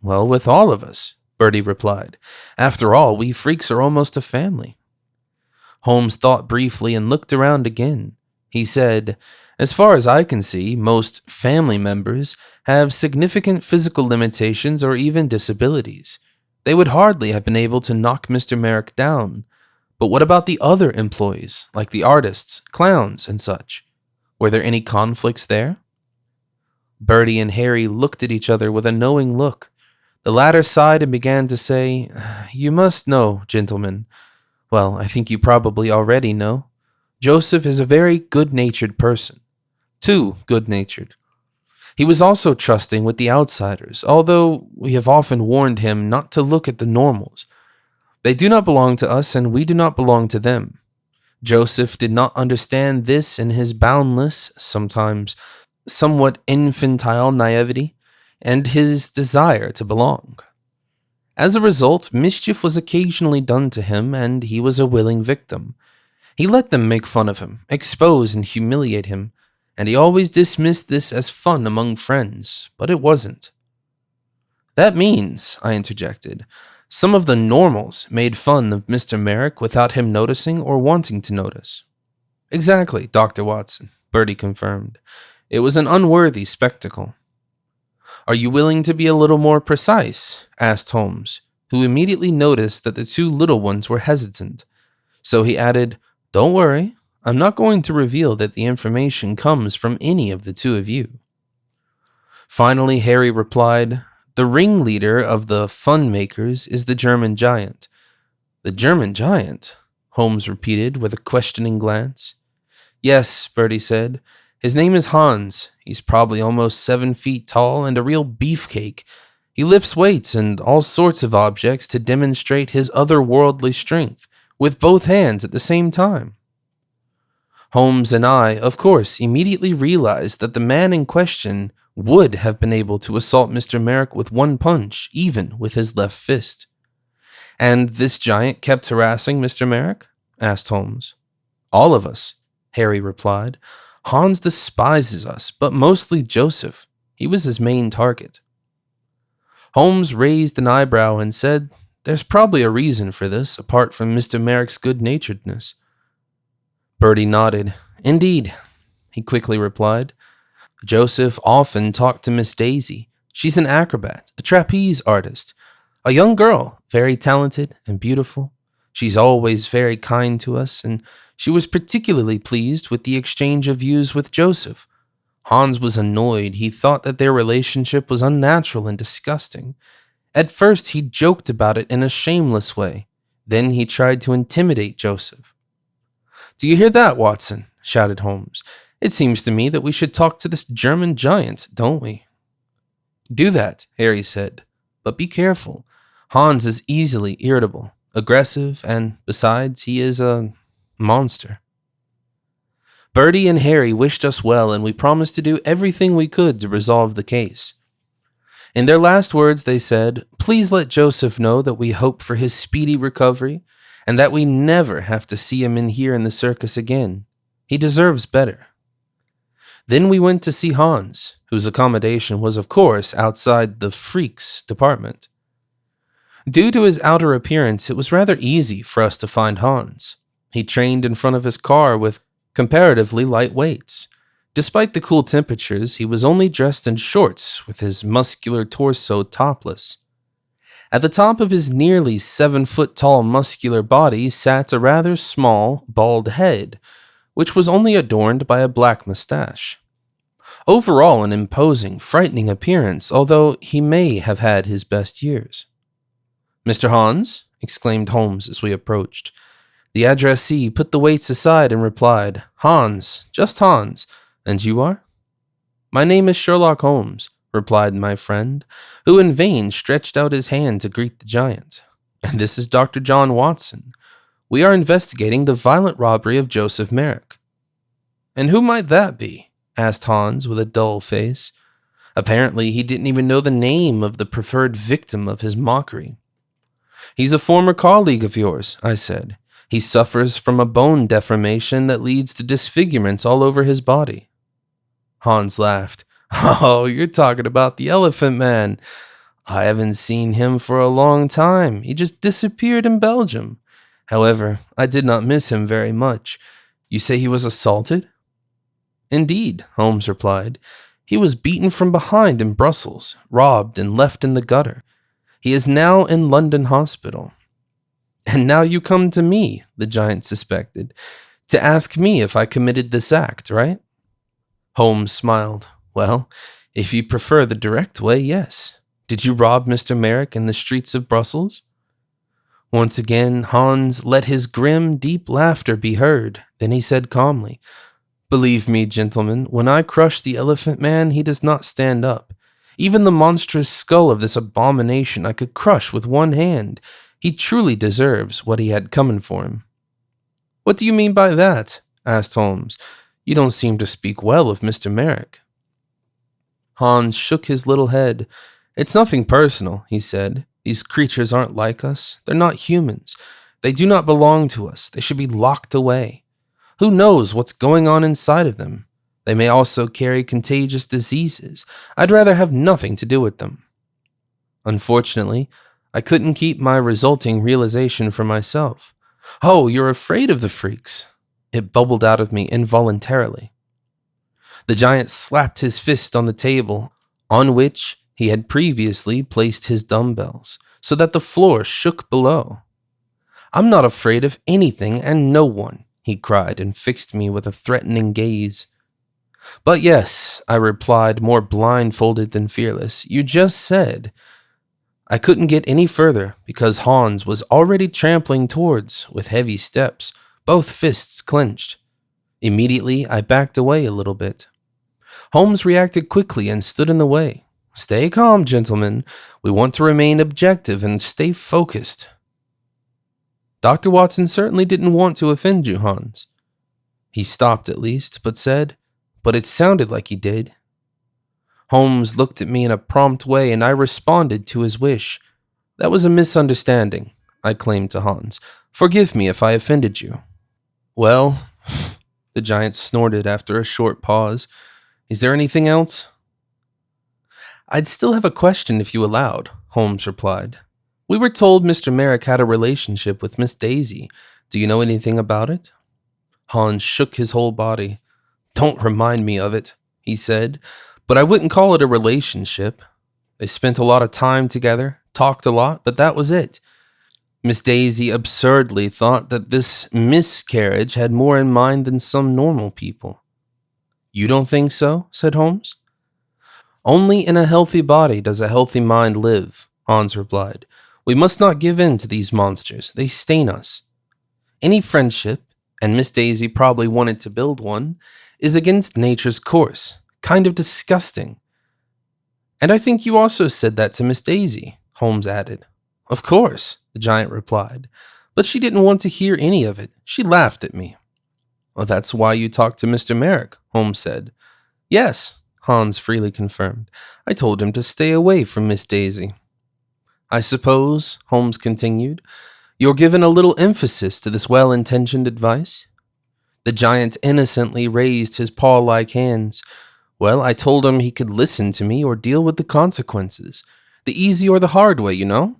S1: Well, with all of us, Bertie replied. After all, we freaks are almost a family. Holmes thought briefly and looked around again. He said, as far as I can see, most family members have significant physical limitations or even disabilities. They would hardly have been able to knock Mr. Merrick down. But what about the other employees, like the artists, clowns, and such? Were there any conflicts there? Bertie and Harry looked at each other with a knowing look. The latter sighed and began to say, You must know, gentlemen. Well, I think you probably already know. Joseph is a very good-natured person. Too good-natured. He was also trusting with the outsiders, although we have often warned him not to look at the normals. They do not belong to us, and we do not belong to them. Joseph did not understand this in his boundless, sometimes somewhat infantile naivety, and his desire to belong. As a result, mischief was occasionally done to him, and he was a willing victim. He let them make fun of him, expose and humiliate him, and he always dismissed this as fun among friends, but it wasn't. That means, I interjected, some of the normals made fun of Mr. Merrick without him noticing or wanting to notice. Exactly, Dr. Watson, Bertie confirmed. It was an unworthy spectacle. Are you willing to be a little more precise? Asked Holmes, who immediately noticed that the 2 little ones were hesitant. So he added, Don't worry, I'm not going to reveal that the information comes from any of the 2 of you. Finally, Harry replied, The ringleader of the fun makers is the German giant. The German giant? Holmes repeated with a questioning glance. Yes, Bertie said. His name is Hans. He's probably almost 7 feet tall and a real beefcake. He lifts weights and all sorts of objects to demonstrate his otherworldly strength, with both hands at the same time. Holmes and I, of course, immediately realized that the man in question would have been able to assault Mr. Merrick with 1 punch, even with his left fist. And this giant kept harassing Mr. Merrick? Asked Holmes. All of us, Harry replied. Hans despises us, but mostly Joseph. He was his main target. Holmes raised an eyebrow and said, There's probably a reason for this, apart from Mr. Merrick's good-naturedness. Bertie nodded. Indeed. he quickly replied. Joseph often talked to Miss Daisy. She's an acrobat, a trapeze artist, a young girl, very talented and beautiful. She's always very kind to us, and she was particularly pleased with the exchange of views with Joseph. Hans was annoyed. He thought that their relationship was unnatural and disgusting. At first, he joked about it in a shameless way. Then he tried to intimidate Joseph. "Do you hear that, Watson?" shouted Holmes. "It seems to me that we should talk to this German giant, don't we?" "Do that," Harry said. "But be careful. Hans is easily irritable, aggressive, and besides, he is a monster." Bertie and Harry wished us well, and we promised to do everything we could to resolve the case. In their last words, they said, "Please let Joseph know that we hope for his speedy recovery, and that we never have to see him in here in the circus again. He deserves better." Then we went to see Hans, whose accommodation was, of course, outside the freaks department. Due to his outer appearance, it was rather easy for us to find Hans. He trained in front of his car with comparatively light weights. Despite the cool temperatures, he was only dressed in shorts with his muscular torso topless. At the top of his nearly 7-foot-tall muscular body sat a rather small, bald head, which was only adorned by a black mustache. Overall, an imposing, frightening appearance, although he may have had his best years. "Mr. Hans?" exclaimed Holmes as we approached. The addressee put the weights aside and replied, "Hans, just Hans. And you are?" "My name is Sherlock Holmes," replied my friend, who in vain stretched out his hand to greet the giant. "And this is Dr. John Watson. We are investigating the violent robbery of Joseph Merrick." "And who might that be?" asked Hans with a dull face. Apparently, he didn't even know the name of the preferred victim of his mockery. "He's a former colleague of yours," I said. "He suffers from a bone deformation that leads to disfigurements all over his body." Hans laughed. "Oh, you're talking about the Elephant Man. I haven't seen him for a long time. He just disappeared in Belgium. However, I did not miss him very much. You say he was assaulted?" "Indeed," Holmes replied. "He was beaten from behind in Brussels, robbed and left in the gutter. He is now in London hospital." "And now you come to me," the giant suspected, "to ask me if I committed this act, right?" Holmes smiled. "Well, if you prefer the direct way, yes. Did you rob Mr. Merrick in the streets of Brussels?" Once again, Hans let his grim, deep laughter be heard. Then he said calmly, "Believe me, gentlemen, when I crush the Elephant Man, he does not stand up. Even the monstrous skull of this abomination I could crush with one hand. He truly deserves what he had coming for him." "What do you mean by that?" asked Holmes. "You don't seem to speak well of Mr. Merrick." Hans shook his little head. "It's nothing personal," he said. "These creatures aren't like us. They're not humans. They do not belong to us. They should be locked away. Who knows what's going on inside of them? They may also carry contagious diseases. I'd rather have nothing to do with them." Unfortunately, I couldn't keep my resulting realization for myself. "Oh, you're afraid of the freaks." It bubbled out of me involuntarily. The giant slapped his fist on the table, on which he had previously placed his dumbbells, so that the floor shook below. "I'm not afraid of anything and no one," he cried and fixed me with a threatening gaze. "But yes," I replied, more blindfolded than fearless, "you just said—" I couldn't get any further because Hans was already trampling towards with heavy steps, both fists clenched. Immediately, I backed away a little bit. Holmes reacted quickly and stood in the way. "Stay calm, gentlemen. We want to remain objective and stay focused." "Dr. Watson certainly didn't want to offend you, Hans." He stopped at least, but said, "But it sounded like he did." Holmes looked at me in a prompt way, and I responded to his wish. "That was a misunderstanding," I claimed to Hans. "Forgive me if I offended you." "Well," the giant snorted after a short pause, "is there anything else?" "I'd still have a question if you allowed," Holmes replied. "We were told Mr. Merrick had a relationship with Miss Daisy. Do you know anything about it?" Hans shook his whole body. Don't remind me of it, he said, but I wouldn't call it a relationship. They spent a lot of time together, talked a lot, but that was it. Miss Daisy absurdly thought that this miscarriage had more in mind than some normal people. You don't think so? Said Holmes. Only in a healthy body does a healthy mind live, Hans replied. We must not give in to these monsters. They stain us. Any friendship, and Miss Daisy probably wanted to build one, is against nature's course. Kind of disgusting. And I think you also said that to Miss Daisy, Holmes added. Of course, the giant replied, but she didn't want to hear any of it. She laughed at me. Well, that's why you talked to Mr. Merrick, Holmes said. Yes, Hans freely confirmed. I told him to stay away from Miss Daisy. I suppose, Holmes continued, you're given a little emphasis to this well-intentioned advice? The giant innocently raised his paw-like hands. Well, I told him he could listen to me or deal with the consequences. The easy or the hard way, you know?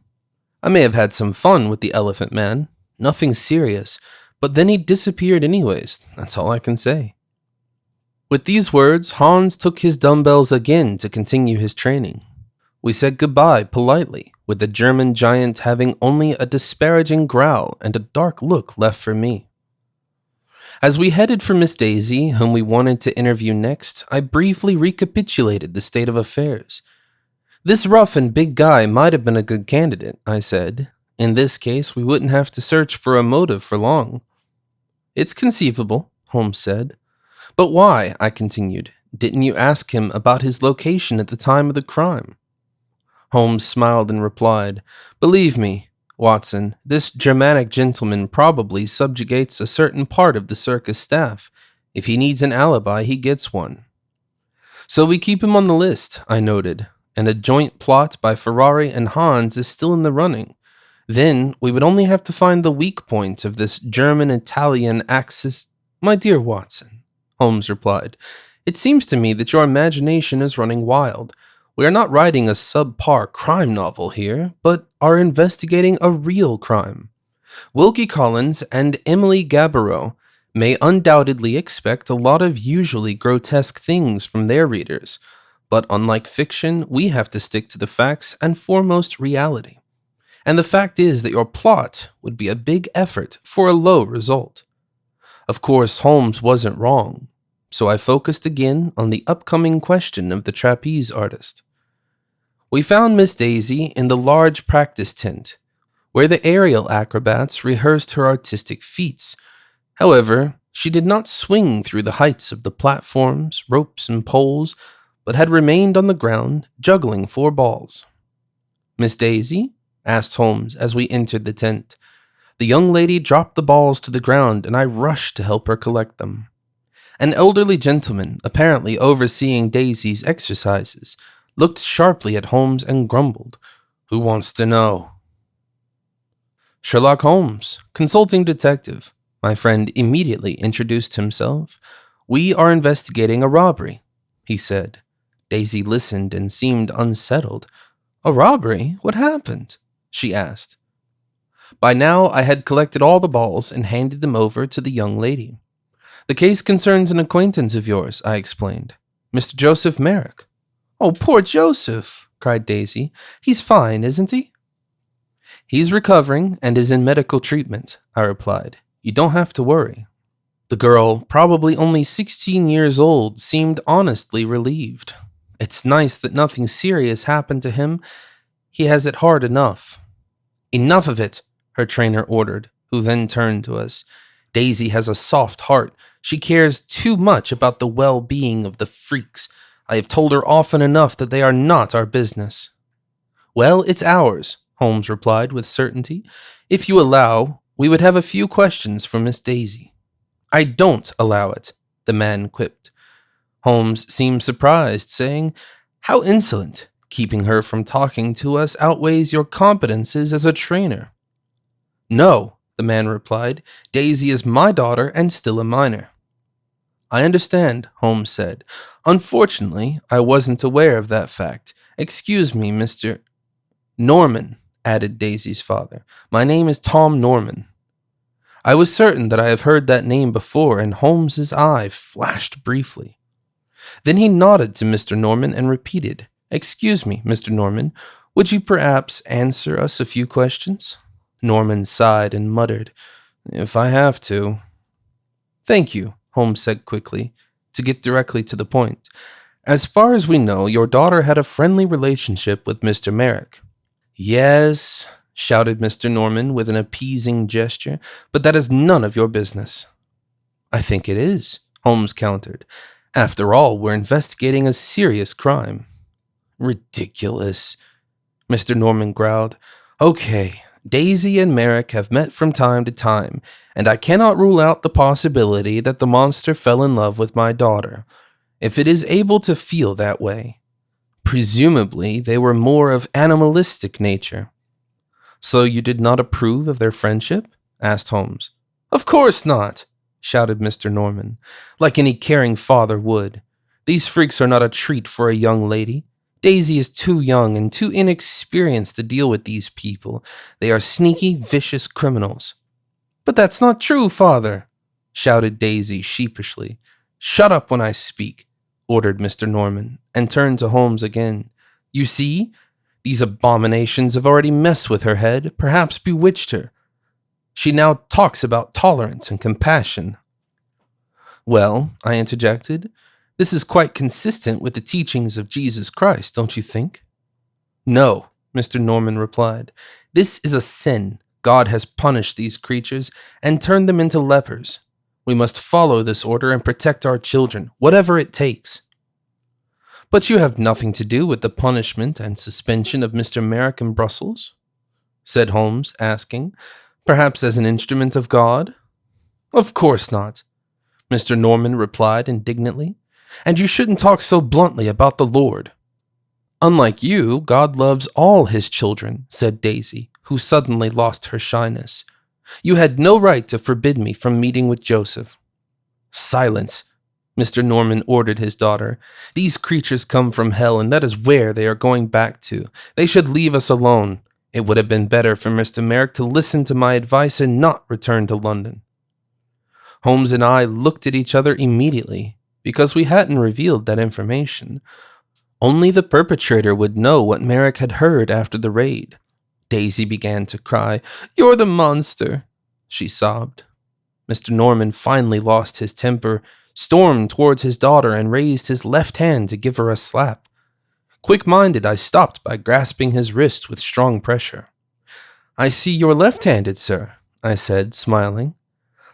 S1: I may have had some fun with the elephant man. Nothing serious. But then he disappeared anyways. That's all I can say. With these words, Hans took his dumbbells again to continue his training. We said goodbye politely, with the German giant having only a disparaging growl and a dark look left for me. As we headed for Miss Daisy, whom we wanted to interview next, I briefly recapitulated the state of affairs. This rough and big guy might have been a good candidate, I said. In this case, we wouldn't have to search for a motive for long. It's conceivable, Holmes said. But why, I continued, didn't you ask him about his location at the time of the crime? Holmes smiled and replied, Believe me, Watson, this Germanic gentleman probably subjugates a certain part of the circus staff. If he needs an alibi, he gets one. So we keep him on the list, I noted, and a joint plot by Ferrari and Hans is still in the running. Then we would only have to find the weak point of this German-Italian axis. My dear Watson, Holmes replied, it seems to me that your imagination is running wild. We are not writing a subpar crime novel here, but are investigating a real crime. Wilkie Collins and Emily Gaboreau may undoubtedly expect a lot of usually grotesque things from their readers, but unlike fiction, we have to stick to the facts and foremost reality. And the fact is that your plot would be a big effort for a low result. Of course, Holmes wasn't wrong, so I focused again on the upcoming question of the trapeze artist. We found Miss Daisy in the large practice tent, where the aerial acrobats rehearsed her artistic feats. However, she did not swing through the heights of the platforms, ropes, and poles, but had remained on the ground, juggling 4 balls. Miss Daisy? Asked Holmes as we entered the tent. The young lady dropped the balls to the ground, and I rushed to help her collect them. An elderly gentleman, apparently overseeing Daisy's exercises, looked sharply at Holmes and grumbled, Who wants to know? Sherlock Holmes, consulting detective. My friend immediately introduced himself. We are investigating a robbery, he said. Daisy listened and seemed unsettled. A robbery? What happened? She asked. By now, I had collected all the balls and handed them over to the young lady. The case concerns an acquaintance of yours, I explained. Mr. Joseph Merrick. Oh, poor Joseph, cried Daisy. He's fine, isn't he? He's recovering and is in medical treatment, I replied. You don't have to worry. The girl, probably only 16 years old, seemed honestly relieved. It's nice that nothing serious happened to him. He has it hard enough. Enough of it, her trainer ordered, who then turned to us. Daisy has a soft heart. She cares too much about the well-being of the freaks. I have told her often enough that they are not our business. Well, it's ours, Holmes replied with certainty. If you allow, we would have a few questions for Miss Daisy. I don't allow it, the man quipped. Holmes seemed surprised, saying, How insolent! Keeping her from talking to us outweighs your competences as a trainer. No, the man replied. Daisy is my daughter and still a minor. I understand, Holmes said. Unfortunately, I wasn't aware of that fact. Excuse me, Mr. Norman, added Daisy's father. My name is Tom Norman. I was certain that I have heard that name before, and Holmes's eye flashed briefly. Then he nodded to Mr. Norman and repeated, "Excuse me, Mr. Norman, would you perhaps answer us a few questions?" Norman sighed and muttered, "If I have to." "Thank you," Holmes said quickly, to get directly to the point. "As far as we know, your daughter had a friendly relationship with Mr. Merrick." "Yes," shouted Mr. Norman with an appeasing gesture, "but that is none of your business." "I think it is," Holmes countered. "After all, we're investigating a serious crime." "Ridiculous," Mr. Norman growled. "Okay, Daisy and Merrick have met from time to time, and I cannot rule out the possibility that the monster fell in love with my daughter, if it is able to feel that way. Presumably, they were more of animalistic nature." "So you did not approve of their friendship?" asked Holmes. "Of course not," shouted Mr. Norman, "like any caring father would. These freaks are not a treat for a young lady. Daisy is too young and too inexperienced to deal with these people. They are sneaky, vicious criminals." "But that's not true, father," shouted Daisy sheepishly. "Shut up when I speak," ordered Mr. Norman, and turned to Holmes again. "You see, these abominations have already messed with her head, perhaps bewitched her. She now talks about tolerance and compassion." "Well," I interjected, "this is quite consistent with the teachings of Jesus Christ, don't you think?" "No," Mr. Norman replied. "This is a sin. God has punished these creatures and turned them into lepers. We must follow this order and protect our children, whatever it takes." "But you have nothing to do with the punishment and suspension of Mr. Merrick in Brussels?" said Holmes, asking, "Perhaps as an instrument of God?" "Of course not," Mr. Norman replied indignantly. "And you shouldn't talk so bluntly about the Lord." "Unlike you, God loves all his children," said Daisy, who suddenly lost her shyness. "You had no right to forbid me from meeting with Joseph." "Silence," Mr. Norman ordered his daughter. "These creatures come from hell, and that is where they are going back to. They should leave us alone. It would have been better for Mr. Merrick to listen to my advice and not return to London." Holmes and I looked at each other immediately, because we hadn't revealed that information. Only the perpetrator would know what Merrick had heard after the raid. Daisy began to cry. "You're the monster," she sobbed. Mr. Norman finally lost his temper, stormed towards his daughter, and raised his left hand to give her a slap. Quick-minded, I stopped by grasping his wrist with strong pressure. "I see you're left-handed, sir," I said, smiling.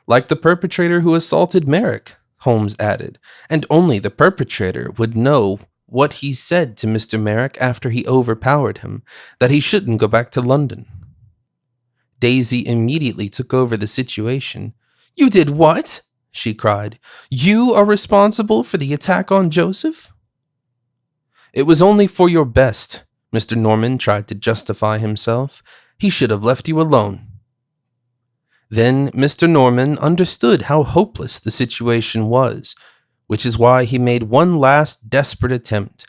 S1: "Like the perpetrator who assaulted Merrick," Holmes added, "and only the perpetrator would know what he said to Mr. Merrick after he overpowered him, that he shouldn't go back to London." Daisy immediately took over the situation. "You did what?" she cried. "You are responsible for the attack on Joseph?" "It was only for your best," Mr. Norman tried to justify himself. "He should have left you alone." Then Mr. Norman understood how hopeless the situation was, which is why he made one last desperate attempt.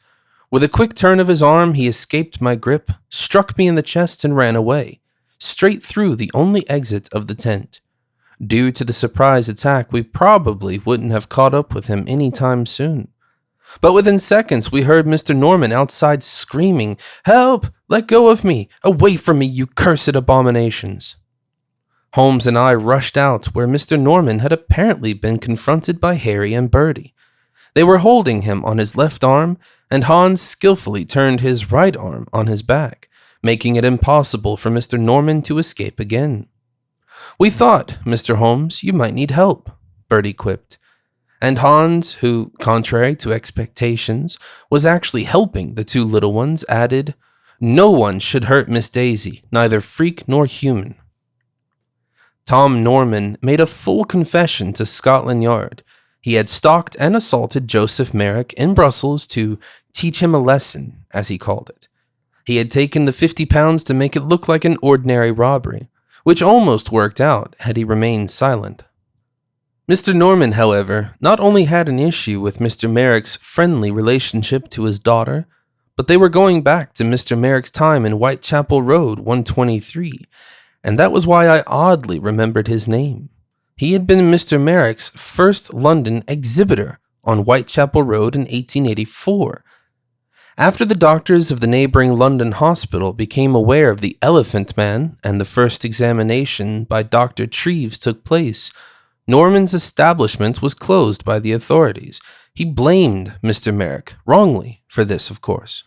S1: With a quick turn of his arm, he escaped my grip, struck me in the chest, and ran away, straight through the only exit of the tent. Due to the surprise attack, we probably wouldn't have caught up with him any time soon. But within seconds, we heard Mr. Norman outside screaming, "Help! Let go of me! Away from me, you cursed abominations!" Holmes and I rushed out where Mr. Norman had apparently been confronted by Harry and Bertie. They were holding him on his left arm, and Hans skillfully turned his right arm on his back, making it impossible for Mr. Norman to escape again. "We thought, Mr. Holmes, you might need help," Bertie quipped. And Hans, who, contrary to expectations, was actually helping the two little ones, added, "No one should hurt Miss Daisy, neither freak nor human." Tom Norman made a full confession to Scotland Yard. He had stalked and assaulted Joseph Merrick in Brussels to teach him a lesson, as he called it. He had taken the £50 to make it look like an ordinary robbery, which almost worked out had he remained silent. Mr. Norman, however, not only had an issue with Mr. Merrick's friendly relationship to his daughter, but they were going back to Mr. Merrick's time in Whitechapel Road 123, and that was why I oddly remembered his name. He had been Mr. Merrick's first London exhibitor on Whitechapel Road in 1884. After the doctors of the neighboring London hospital became aware of the Elephant Man and the first examination by Dr. Treves took place, Norman's establishment was closed by the authorities. He blamed Mr. Merrick, wrongly, for this, of course.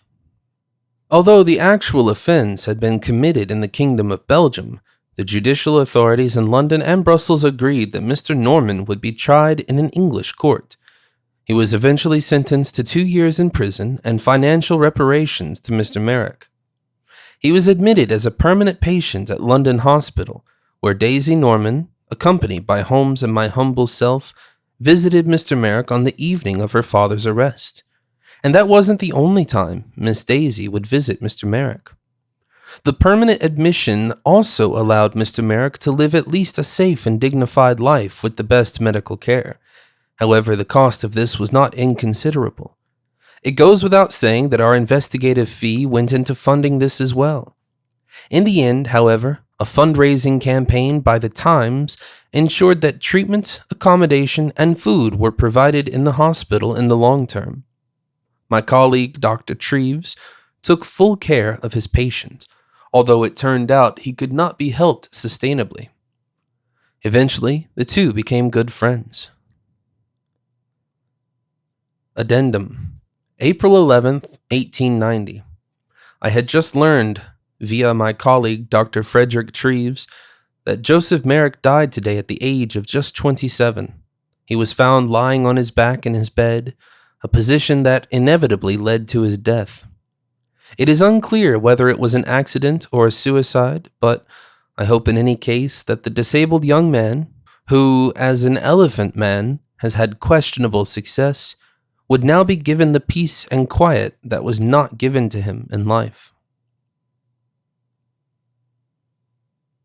S1: Although the actual offense had been committed in the Kingdom of Belgium, the judicial authorities in London and Brussels agreed that Mr. Norman would be tried in an English court. He was eventually sentenced to 2 years in prison and financial reparations to Mr. Merrick. He was admitted as a permanent patient at London Hospital, where Daisy Norman, accompanied by Holmes and my humble self, visited Mr. Merrick on the evening of her father's arrest. And that wasn't the only time Miss Daisy would visit Mr. Merrick. The permanent admission also allowed Mr. Merrick to live at least a safe and dignified life with the best medical care. However, the cost of this was not inconsiderable. It goes without saying that our investigative fee went into funding this as well. In the end, however, a fundraising campaign by the Times ensured that treatment, accommodation, and food were provided in the hospital in the long term. My colleague, Dr. Treves, took full care of his patient, although it turned out he could not be helped sustainably. Eventually, the two became good friends. Addendum. April 11th, 1890. I had just learned, via my colleague Dr. Frederick Treves, that Joseph Merrick died today at the age of just 27. He was found lying on his back in his bed, a position that inevitably led to his death. It is unclear whether it was an accident or a suicide, but I hope in any case that the disabled young man, who, as an Elephant Man, has had questionable success, would now be given the peace and quiet that was not given to him in life.